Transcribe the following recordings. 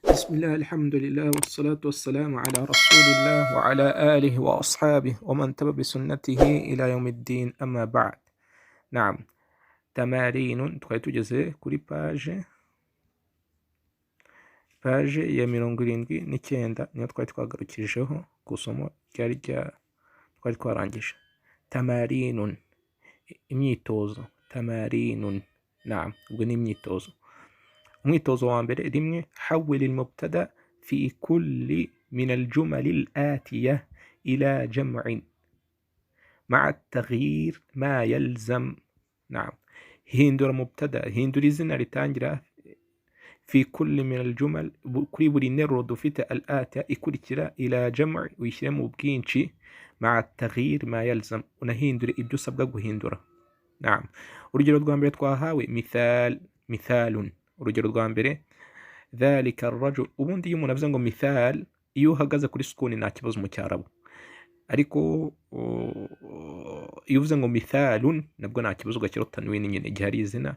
بسم الله الحمد لله والصلاة والسلام على رسول الله وعلى آله وأصحابه ومن تبع بسنته إلى يوم الدين أما بعد. نعم. تمارين تجزء كل paje ya 79 niyo twari twagarukijeho ku isomo twari twarangije. Tamarinun, imyitozo. Tamarinun. Naam, ubwo ni imyitozo. umwitozo wa mbere rimwe حول المبتدأ في كل من الجمل الآتية إلى جمع مع التغيير ما يلزم. نعم، hindura mubtada, hindura izina ritangira في كل من الجمل kuri buri nteruro dufite الآتية ikurikira إلى جمع uyishyire mu bwinshi مع التغيير ما يلزم, unahindure ibyo usabwa guhindura. نعم, urugero rwa mbere twahawe مثال. urugero rwa mbere dhalika arrajul. ubundi iyo umuntu avuze ngo mithal, iyo uhagaze kuri sukuni nta kibazo mu cyarabu, ariko iyo uvuze ngo mithalun nabwo nta kibazo, ugashyiraho tanwini nyine igihe ari izina,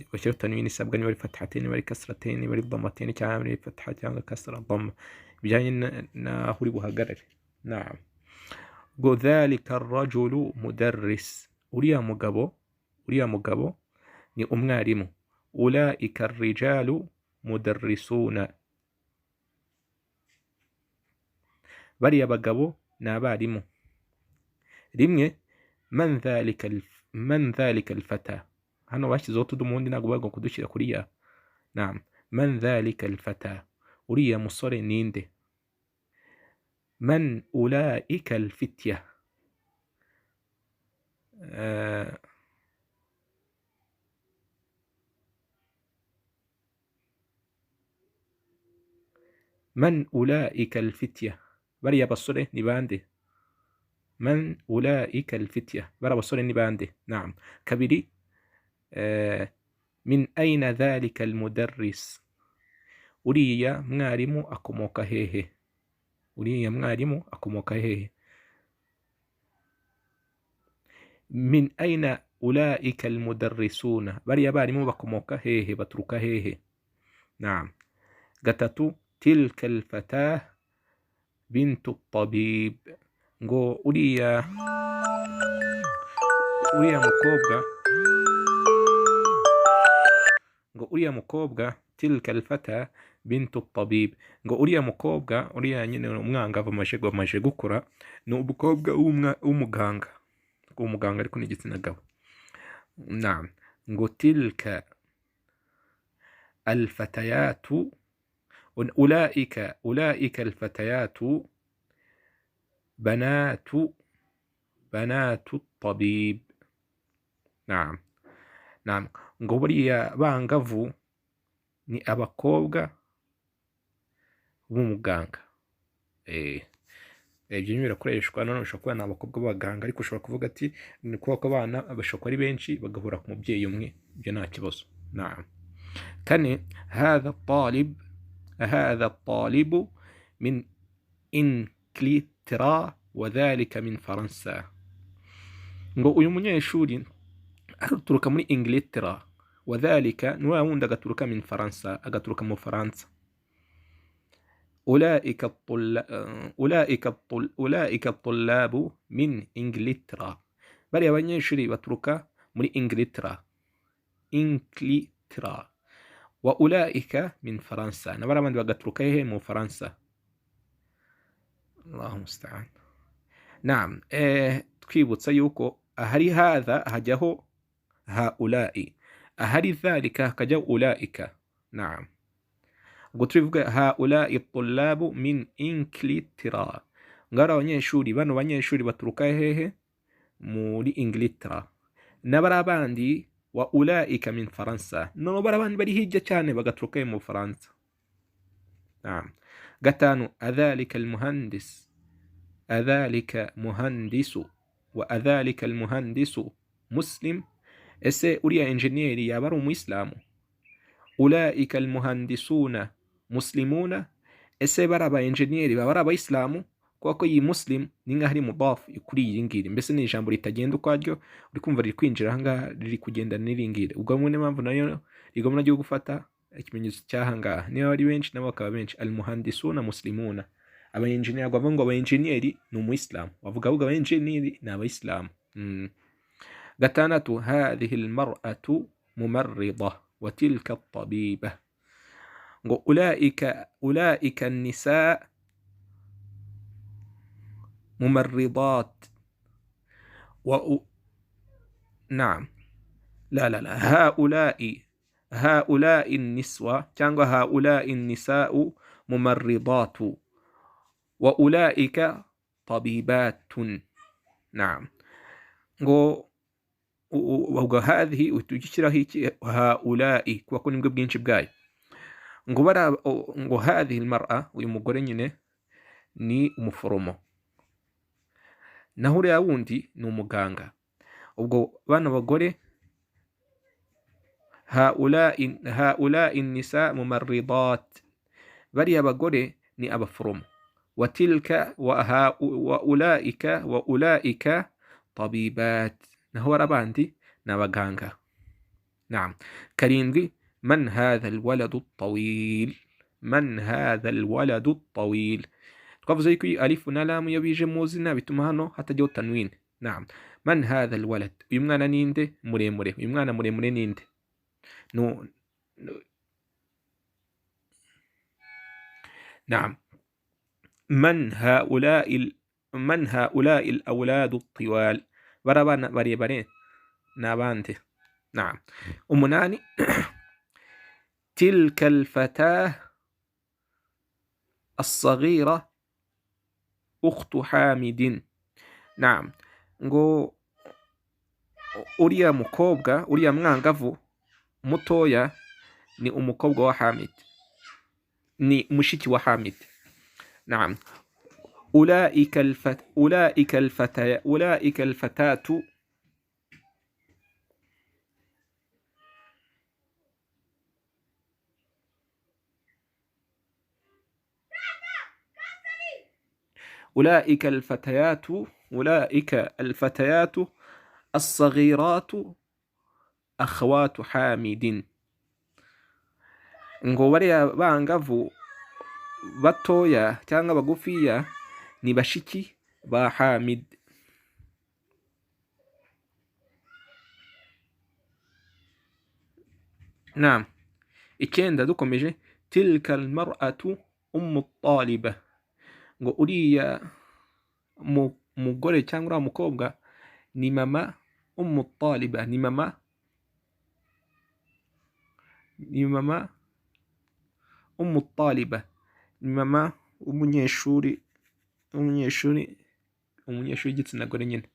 ugashyiraho tanwini isabwa niba ari fathatain, niba ari kasratain, niba ari dhammatain cyangwa ari fatha cyangwa kasra dhamma, bijyanye naho uri buhagarare. Naam, ngo dhalika arrajulu mudarris. uriya mugabo ni umwarimu. ulaika arrijalu mudarrisuna. bariya bagabo ni abarimu. rimwe man dhalika alfata. hano bashyizeho tudomo ubundi ntabwo bagomba kudushyira kuri ya. Naam, man dhalika alfata, uriya musore ninde. man ulaika alfitya. man ulaika alfitya, bariya basore ni bande. man ulaika alfitya, bariya basore ni bande. Naam. kabiri min aina dhalika almudarris. uriya mwarimu akomoka hehe. uriya mwarimu akomoka hehe. min aina ulaika almudarrisuna, bariya barimu bakomoka hehe, baturuka hehe. Naam. gatatu tilka alfatah bintu tabib. ngo uriya mukobwa tilka alfata bintu tabib, ngo uriya mukobwa, uriya nyine umwangavu amaje gukura, ni umukobwa w'umuganga. umuganga ariko ni igitsina gabo. Naam, ngo tilka alfatayatu ulaika alfatayatu banatu tabib. Naam. Naam, ngo buriya bangavu ni abakobwa b'umuganga. ibyo birakoreshwa nanone, ushobora kuba ni abakobwa b'abaganga, ariko ushobora kuvuga ati ni kubera abana bashobora kuba ari benshi bagahura ku mubyeyi umwe, ibyo nta kibazo. Naam. kane hadha الطالب من إنجلترا وذلك من فرنسا. ngo uyu munyeshuri aturuka muri Inglaterra, wadhalika ni wa wundi agaturuka min Faransa, agaturuka mu Faransa. ulaika الطلاب min Inglaterra, bariya abanyeshuri baturuka muri Inglaterra. wa ulaika min Faransa, na bariya abandi bagaturuka hehe, mu Faransa. Allahu musta'an. Naam, twibutsa yuko ahari hadha hajyaho haulai, ahari dhalika hakajyaho ulaika. Naam, ubwo tubivuga haulai tullabu min Inglaterra, ngari abanyeshuri, bano banyeshuri baturuka hehe, muri Inglaterra. n'abari abandi wa ulaika min Faransa, no bari abandi bari hirya cyane bagaturuka mu Faransa. Naam. gatanu adhalika muhandisu wa adhalika almuhandisu muslim. ese uriya enjeniyeri yaba ari umuyisilamu. ulaika almuhandisuna muslimuna, ese bari aba enjeniyeri baba ari abayisilamu, kuko iyi muslim ni nkaho ari mudaf kuri iyi ngiri, mbese ni ijambo ritagenda ukwaryo, uri kumva riri kwinjira ahangaha riri kugenda n'iri ngiri. ubwo niyo mpamvu nayo rigomba ryo gufata ikimenyetso cyahangaha niba ari benshi nabo bakaba benshi. Almuhandisuna muslimuna, abayenjeniyeri bavuga ngo abayenjeniyeri ni umuyisilamu, bavuga ahubwo abayenjeniyeri ni abayisilamu. gatandatu hadhihi almar'atu mumarrida wa tilka at-tabiba, ngo ulaika an-nisa mumarridat wa نعم لا هؤلاء النسوة cyangwa هؤلاء النساء ممرضات وأولئك طبيبات. نعم ngo ubwo hadhihi utugishyiraho iki haulai kuko nibwo bwinshi bwayo, ngo hadhihi almar'a, uyu mugore nyine ni umuforomo, naho uriya wundi ni umuganga. ubwo bana bagore haulai nisa mumarridat, bariya bagore ni abaforomo. watilka wa ulaika tabibat, naho bari abandi ni abaganga. naam. karindwi man hadha alwaladu at-tawil, man hadha alwaladu at-tawil, twavuze yuko alifu na lamu iyo bije mu zina bituma hano hatajyaho tanwin. naam. man hadha alwalad, uyu mwana ninde? muremure. uyu mwana muremure ninde? نعم. من هؤلاء الأولاد الطوال، برابان بريبرين نابانته. نعم. ومناني تلك الفتاة الصغيرة أخت حامد. نعم. ngo uriya mukobwa, uriya mwangavu mutoya ni umukobwa wa Hamid, ni mushiki wa Hamid. naam. ulaika alfatatu أولئك الفتيات الصغيرات أخوات حامد. ngo bariya bangavu batoya cyangwa bagufiya ni bashiki ba Hamid. naam. icyenda dukomeje tilka almar'atu at-taliba, ngo uriya mugore cyangwa umukobwa ni mama at-taliba, ni mama at-taliba, ni mama umunyeshuri w'igitsina gore nyine,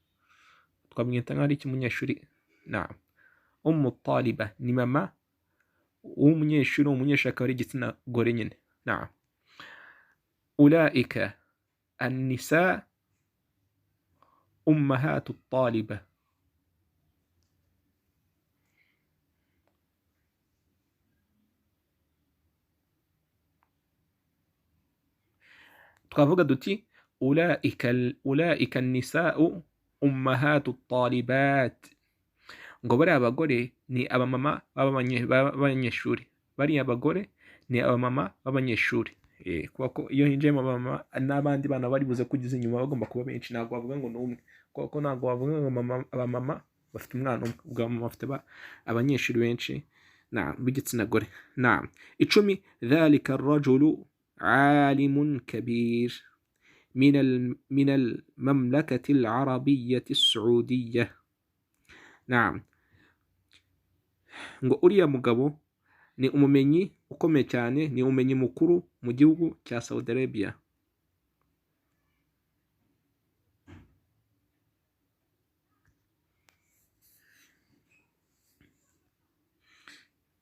twamwita nk'ari umunyeshuri. naam. at-taliba ni mama umunyeshuri akaba ari igitsina gore nyine. naam. ulaika النساء أمهات الطالبة. twavuga duti ulaika النساء أمهات الطالبات, ngo bariya abagore ni abamama b'abanyeshuri. bariya abagore ni abamama b'abanyeshuri. kuko iyo hinjiyemo abamama n'abandi bana bari buze kugiza inyuma bagomba kuba benshi, ntabwo bavuga ngo ni umwe, kuko ntabwo bavuga ngo abamama bafite umwana umwe, ubwo abamama bafite abanyeshuri benshi b'igitsina gore. naam. icumi dhalika الرجل عالم كبير من المملكة العربية السعودية. naam. ngo uriya mugabo ni umumenyi ukomeye cyane, ni umumenyi mukuru mu gihugu cya Saudi Arabia.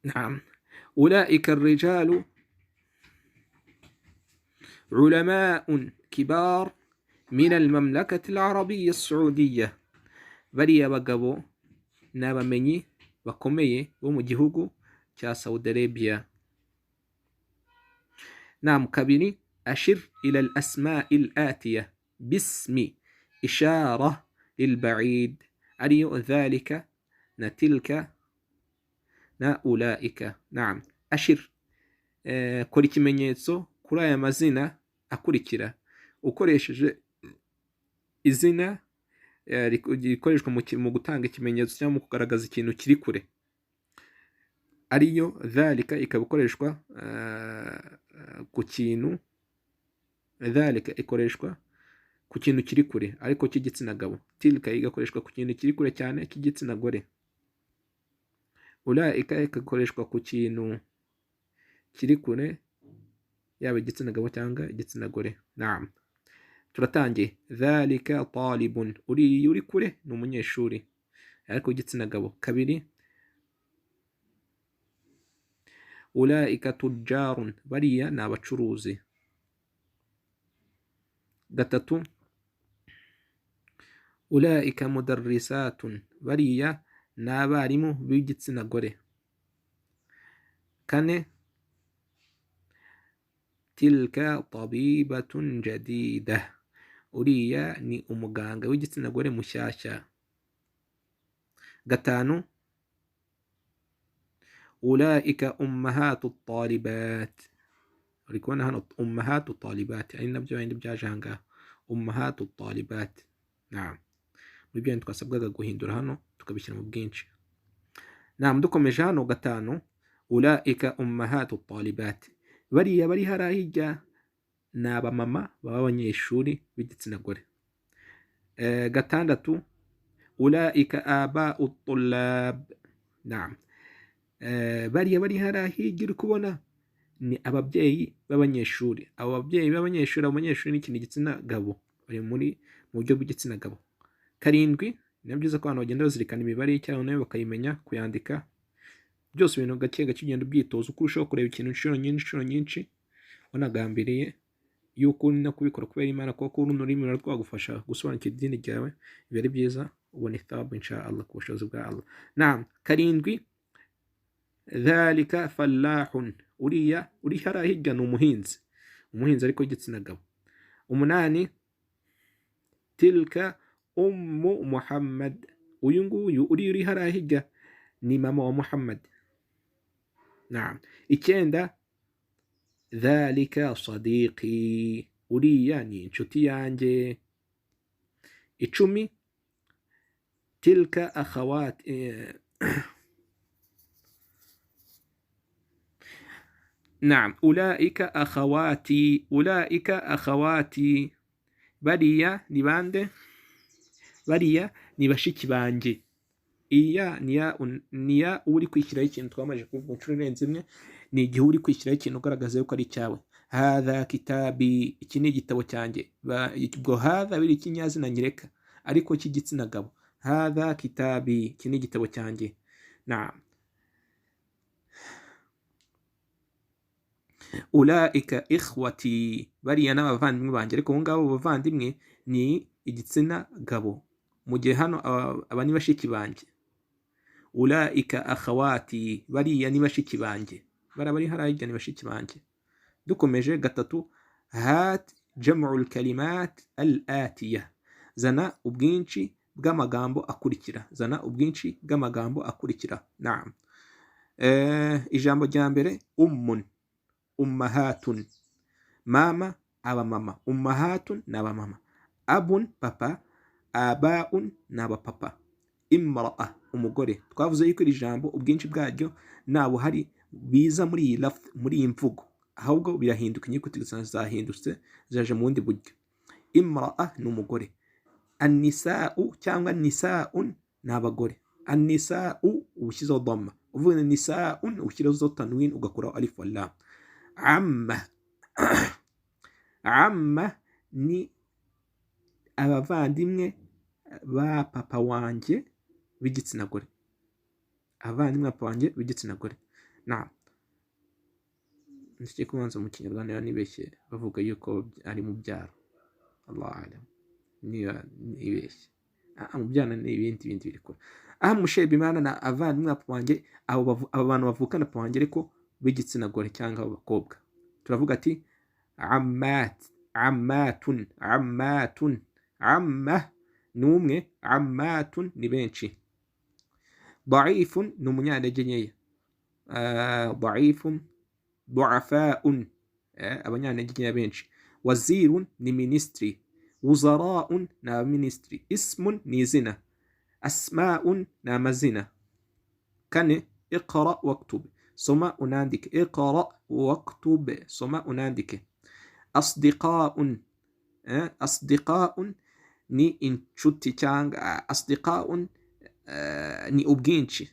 نعم. أولئك الرجال علماء كبار من المملكة العربية السعودية, bariya bagabo ni abamenyi bakomeye bo mu gihugu cya Saudi Arabia. نعم. kabiri أشر إلى الأسماء الآتية باسم إشارة للبعيد, ariyo ذلك na tilka na أولئك. نعم. ashir, kora ikimenyetso kuri aya mazina akurikira ukoresheje izina rikoreshwa mu gutanga ikimenyetso cyangwa mu kugaragaza ikintu kiri kure, ariyo dhalika ikaba ikoreshwa ku kintu, dhalika ikoreshwa ku kintu kiri kure ariko cy'igitsina gabo, tilka igakoreshwa ku kintu kiri kure cyane cy'igitsina gore, ulaika igakoreshwa ku kintu kiri kure yaba igitsina gabo cyangwa igitsina gore. Naam, turatangiye. Dhalika talibun, uriya uri kure ni umunyeshuri ariko igitsina gabo. Kabiri, ulaika tujjarun, bariya ni abacuruzi. Gatatu, ulaika mudarrisatun, bariya ni abarimu b'igitsina gore. Kane, tilka tabibatun jadida, uriya ni umuganga w'igitsina gore mushyashya. Gatanu, ulaika ummahatu talibat, uri kubona hano ummahatu talibat ari nabyo bindi byaje ahangaha, ummahatu talibat. Naam, muri byo twasabwaga guhindura hano tukabishyira mu bwinshi. Naam, dukomeje hano. Gatanu, ulaika ummahatu talibat, bariya bari hariya hirya ni abamama b'abanyeshuri b'igitsina gore. Gatandatu, ulaika aba'u tullab. Naam, bariya bari hariya hirya uri kubona ni ababyeyi b'abanyeshuri. Abo babyeyi b'abanyeshuri, abanyeshuri ni ikintu igitsina gabo, bari mu buryo bw'igitsina gabo. Karindwi, ni byiza ko abantu bagenda bazirikana imibare y'icyayi nayo bakayimenya kuyandika. Byose ibintu gake gake ugenda ubyitoza uko urushaho kureba ikintu inshuro nyinshi wanagambiriye yuko uri no kubikora kubera Imana, kuko runo rurimi rwagufasha gusobanukira idini ryawe, biba ari byiza ubona ithabu insha Allah ku bushobozi bwa Allah. Naam, karindwi, dhalika fallahun, uriya uri hariya hirya ni umuhinzi ariko igitsina gabo. Umunani, tilka ummu Muhammad, uyu nguyu uri hariya hirya ni mama wa Muhammad. Naam. Icyenda, dhalika sadiqi, uriya ni inshuti yanjye. Icumi, tilka akhawati, naam, ulaika akhawati, bariya ni bande? Bariya ni bashiki banjye. Iya niya uri kwishyiraho ikintu twamaje kuvuga inshuro irenze imwe, ni igihe uri kwishyiraho ikintu ugaragaza yuko ari icyawe. Hadha kitabi, iki ni igitabo cyanjye. Ubwo hadha biri ikinyazina nyereka ariko cy'igitsina gabo. Hadha kitabi, iki ni igitabo cyanjye. Naam. Ulaika ikhwati, bariya n'abavandimwe banjye, ariko ubu ngabo bavandimwe ni igitsina gabo, mu gihe hano aba ni bashiki banjye. Ulaika akhawati, bariya ni bashiki banjye, bari hariya ni bashiki banjye. Dukomeje. Gatatu, hat jam'ul kalimat al-atiya, zana ubwinshi bw'amagambo akurikira. Zana ubwinshi bw'amagambo akurikira. Naam. Ijambo rya mbere, ummun, ummahatun, mama, abamama. Ummahatun ni abamama. Abun, papa. Abaun ni abapapa. Imra'a, umugore. Twavuze yuko iri jambo ubwinshi bwaryo ntabwo hari biza muri iyi mvugo, ahubwo birahinduka, inyuguti zahindutse zaje mu bundi buryo. Imra'a ni umugore. An-nisa'u cyangwa nisa'un ni abagore. An-nisa'u ushyizeho dhamma, uvuga nisa'un ushyizeho tanwin ugakuraho alif wal lam. Amma ni abavandimwe ba papa wanjye b'igitsina gore. Abavandimwe ba papa wanjye b'igitsina gore. Naam. Nshye kubanza mu Kinyarwanda nibeshye bavuga yuko ari mu byaro. Allah alam. Niba nibeshye. Mu byana ni ibindi biri kure. Mushe bimana na abavandimwe ba papa wanjye, abo bantu bavukana papa wanjye ariko b'igitsina gore cyangwa abakobwa. Turavuga ati ammatun. Amma ni umwe, ammatun ni benshi. Da'ifun ni umunyantege nkeya. ضعيف ضعفاء abanyantege benshi. wazirun ni minisitiri, wuzaraun ni abaminisitiri, ismun ni izina, asmaun ni amazina. kane iqra waktub, soma unandike, iqra waktub, soma unandike. asdiqaun asdiqaun ni inshuti cyangwa asdiqaun ni ubwinshi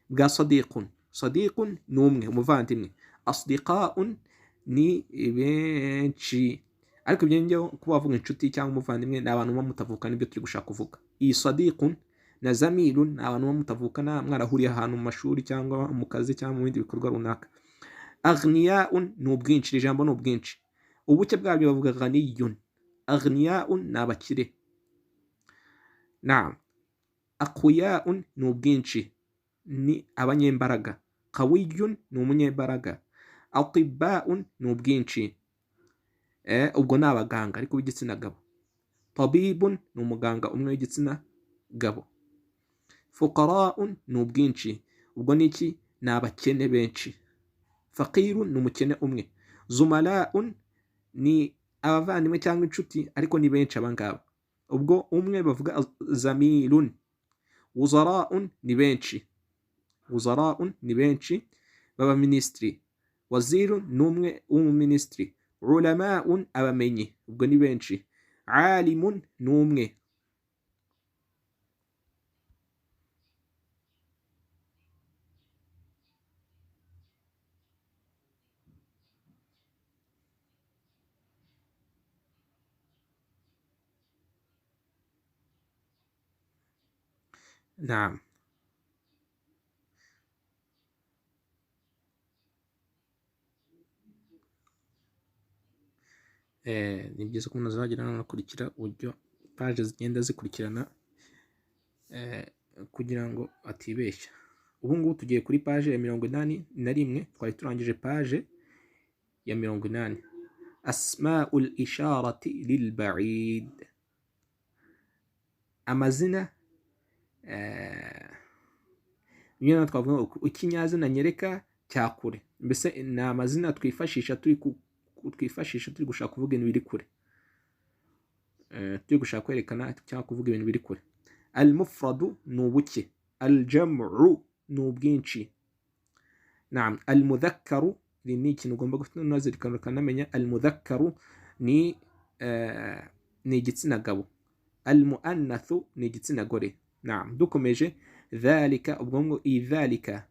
bwa sadiqun. sadiqun ni umwe, umuvandimwe. asdiqaun ni benshi, ariko ibyo njyewe kuba bavuga inshuti cyangwa umuvandimwe ni abantu muba mutavukana, ibyo turi gushaka kuvuga. iyi sadiqun na zamilun ni abantu muba mutavukana, mwarahuriye ahantu mu mashuri cyangwa mu kazi cyangwa mu bindi bikorwa runaka. aghniyaun ni ubwinshi, iri jambo ni ubwinshi. ubuke bwabyo bavuga ghaniyun. aghniyaun ni abakire. naam. aqwiyaun ni ubwinshi, ni abanyembaraga. qawiyun ni umunyembaraga. atibbaun ni ubwinshi, ubwo ni abaganga ariko w'igitsina gabo. tabibun ni umuganga umwe w'igitsina gabo. fuqaraun ni ubwinshi, ubwo ni iki? ni abakene benshi. faqirun ni umukene umwe. zumalaun ni abavandimwe cyangwa inshuti ariko ni benshi abangaba, ubwo umwe bavuga zamilun. wuzaraun ni benshi, wuzaraun ni benshi b'abaminisitiri. wazirun ni umwe w'umuminisitiri. ulamaun abamenyi, ubwo ni benshi. alimun ni umwe. naam. ni byiza ko umuntu azajya anakurikira uburyo paje zigenda zikurikirana kugira ngo atibeshya. ubu ngubu tugiye kuri paje ya 81, twari turangije paje ya 80. asmaul isharati lilba'id, amazina nyine twavuga ikinyazina nyereka cya kure, mbese ni amazina twifashisha turi gushaka kuvuga ibintu biri kure, turi gushaka kwerekana cyangwa kuvuga ibintu biri kure. al-mufradu ni ubuke. al-jam'u ni ubwinshi. naam. al-mudhakkaru ni ikintu ugomba kuzirikana ukanamenya. al-mudhakkaru ni igitsina gabo. al-muannathu ni igitsina gore. naam. dukomeje. dhalika, ubwo ngo iyi dhalika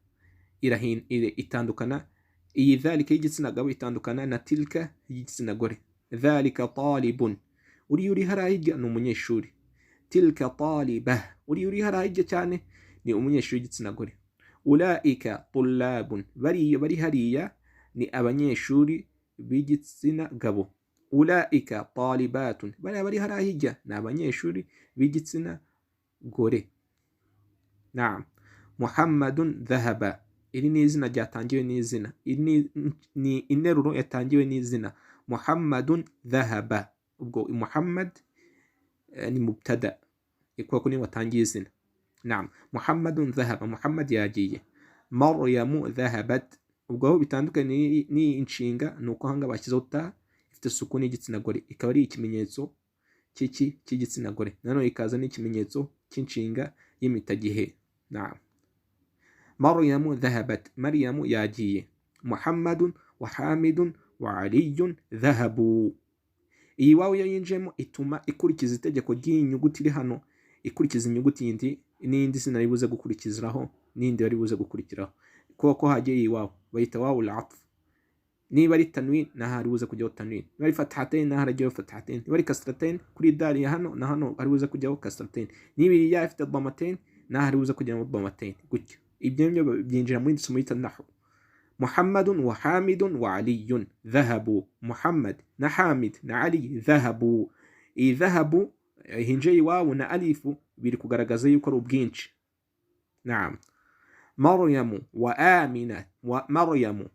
itandukana, iyi dhalika y'igitsina gabo itandukana na tilka y'igitsina gore. dhalika talibun, uri harahijya ni umunyeshuri. tilka talibah, uri harahijya cyane ni umunyeshuri w'igitsina gore. ulaika tullabun, bari hariya ni abanyeshuri b'igitsina gabo. ulaika talibatun, bari harahijya ni abanyeshuri b'igitsina gore. naam. muhammadun dhahaba, iri ni izina ryatangiwe n'izina, iri ni interuro yatangiwe n'izina. muhammadun dhahaba, ubwo muhammad ni mubtada kuko ni watangiye izina. naam. muhammadun dhahaba, muhammad yagiye. maryamu dhahabat, ubwo aho bitandukanye ni inshinga, ni uko hanga bashyizeho ta ifite suku n'igitsina gore, ikaba ari ikimenyetso cy'igitsina gore, nanone ikaza n'ikimenyetso cy'inshinga y'imitagihe. naam. maryamu dhahabat, maryamu yagiye. muhammadun wa hamidun wa aliyun dhahabu, iyi wawu iyo yinjemo ituma ikurikiza itegeko ry'inyuguti iri hano, ikurikiza inyuguti yindi n'indi zina ribuze gukurikiziraho n'indi bari buze gukurikiraho, kuko hagiye iyi wawu bayita wawu al-atf. niba ari tanwin naho ari buze kujyaho tanwin, niba ari fathatain naho hajyaho fathatain, niba ari kasratain kuri dali ya hano na hano ari buze kujyaho kasratain, niba iri ya ifite dhammatain naho ari buze kujyaho dhammatain. gutyo ibyo nibyo byinjira muri isomo yita nahwu. muhammadun wa hamidun wa aliyun dhahabu, muhammad na hamid na ali dhahabu. iyi dhahabu hinjiye iwawu na alifu biri kugaragaza yuko ari ubwinshi. naam. مريم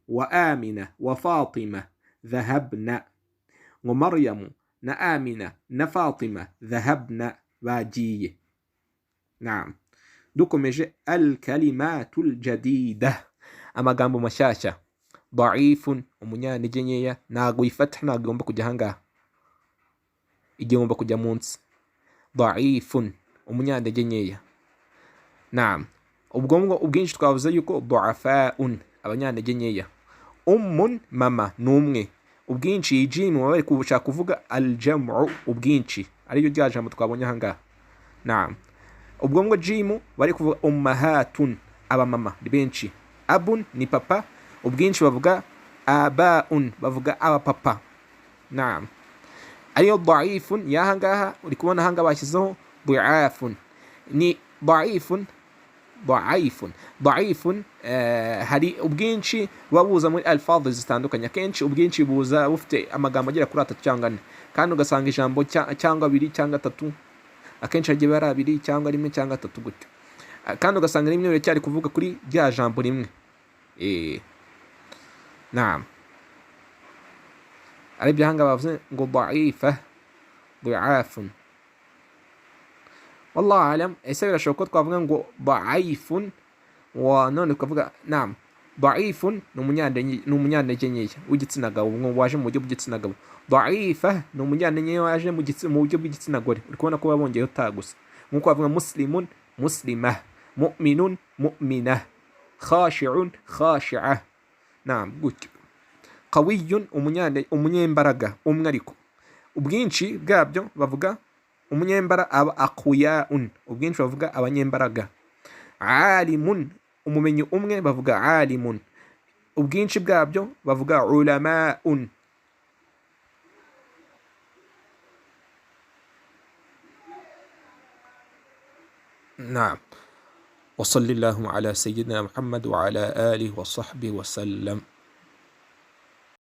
وآمنة وفاطمة ذهبنا، ومريم نآمنة نفاطمة ذهبنا باجية. نعم. دوكم الكلمات الجديدة، amagambo mashyashya. Da'ifun umunyantege nkeya, ntago ifatha ntago igomba kujya ahangaha, igomba kujya munsi. Da'ifun umunyantege nkeya. Naam, ubwinshi twavuze yuko du'afaun abanyantege nkeya. Ummun mama numwe, ubwinshi iyi jimu bari kubushaka kuvuga aljam'u ubwinshi, ariyo rya jambo twabonye ahangaha. Naam, ubwo jimu bari kuvuga ummahatun abamama ni benshi. Abun ni papa, ubwinshi bavuga abaun bavuga abapapa. Naam, ariyo da'ifun yahangaha uri kubona ahangaha bashyizeho du'afun, ni da'ifun da'ifun. Hari ubwinshi buba buza muri alfadhi zitandukanye, akenshi ubwinshi buza bufite amagambo agera kuri 3 cyangwa 4, kandi ugasanga ijambo cyangwa 2 cyangwa 3, akenshi hagiye ari 2 cyangwa 1 cyangwa 3 gutyo, kandi ugasanga rimwe cyari kuvuga kuri rya jambo rimwe. Naam, ari byahanga bavuze ngo da'ifa du'afun. Wallahu alam, ese birashoboka ko twavuga ngo da'ifun wa none tukavuga naam da'ifun ni umunyantege nkeya w'igitsina gabo, waje mu buryo bw'igitsina gabo. Da'ifa ni umunyantege nkeya waje mu buryo bw'igitsina gore, uri kubona ko babongeyeho ta gusa, nkuko bavuga muslimun muslimah, mu'minun mu'minah, khashi'un khashi'ah. Naam, gutyo. Qawiyun umunyembaraga umwe, ariko ubwinshi bwabyo bavuga umunyembara aba aqwiyaun, ubwinshi bavuga abanyembaraga. Alimun umumenyi umwe bavuga alimun, ubwinshi bwabyo bavuga ulamaun. Naam, wa sallallahu ala sayyidina Muhammad wa ala alihi wa sahbihi wa sallam.